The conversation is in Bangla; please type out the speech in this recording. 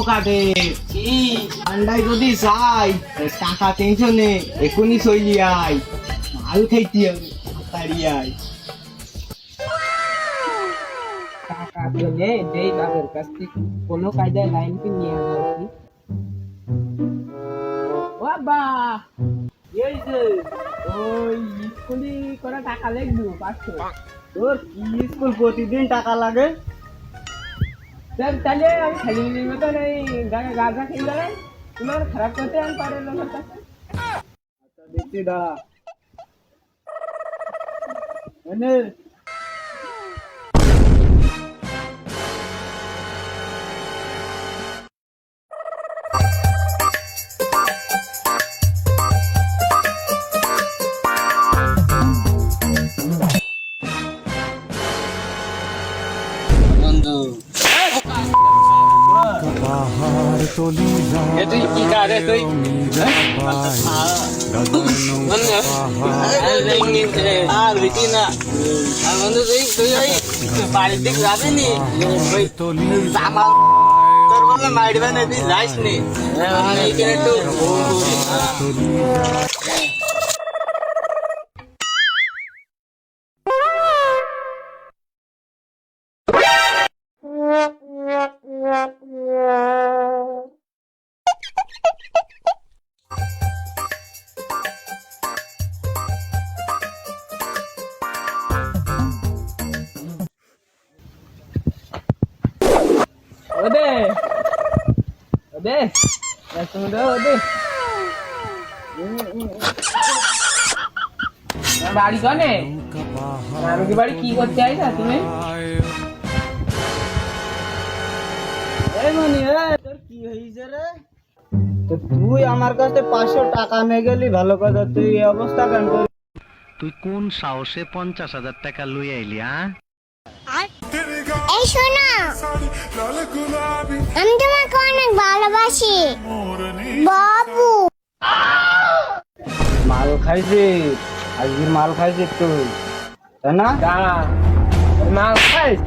কাদের ঠান্ডায় যদি চাই টাকা টেনশনে এখনই চলি আয় মাল খাইতে হবে তাড়াতাড়ি আয় টাকা পেলে যেই তাদের কাছ থেকে কোনো কায়দায় লাইনকে নিয়ে আসি বাবা এই যে ওই স্কুলে করে টাকা লাগবে 500 তোর কি স্কুল প্রতিদিন টাকা লাগে স্যার তাহলে আমি খেলির মতন এই গাঁজা খেয়ে দাঁড়াই তোমার খারাপ করতে আমি পারে লোকের কাছে আচ্ছা দেখছি দাঁড়া এনে তুই কি কারে তুই আর বিটি না আর বন্ধু তুই ওই বাড়ির দিক যাবি নি ওই জামা তোর বললে মাইডবে না তুই যাইস নি এইখানে একটু ওদে ওদে তুমি দাও ওদে বাড়ি কনে মারুকি বাড়ি কি করতে আইছা তুমি এই মনি তোর কি হইছে রে তো তুই আমার কাছে 500 টাকা নিয়ে গেলি ভালো কথা তুই এই অবস্থা কেন করলি তুই কোন সাহসে 50,000 টাকা লই আইলি এই শোনো আমি তোমাকে অনেক ভালোবাসি বাবু মাল খাইছি আজকের মাল খাইছি তুই তাই না মাল খাইছ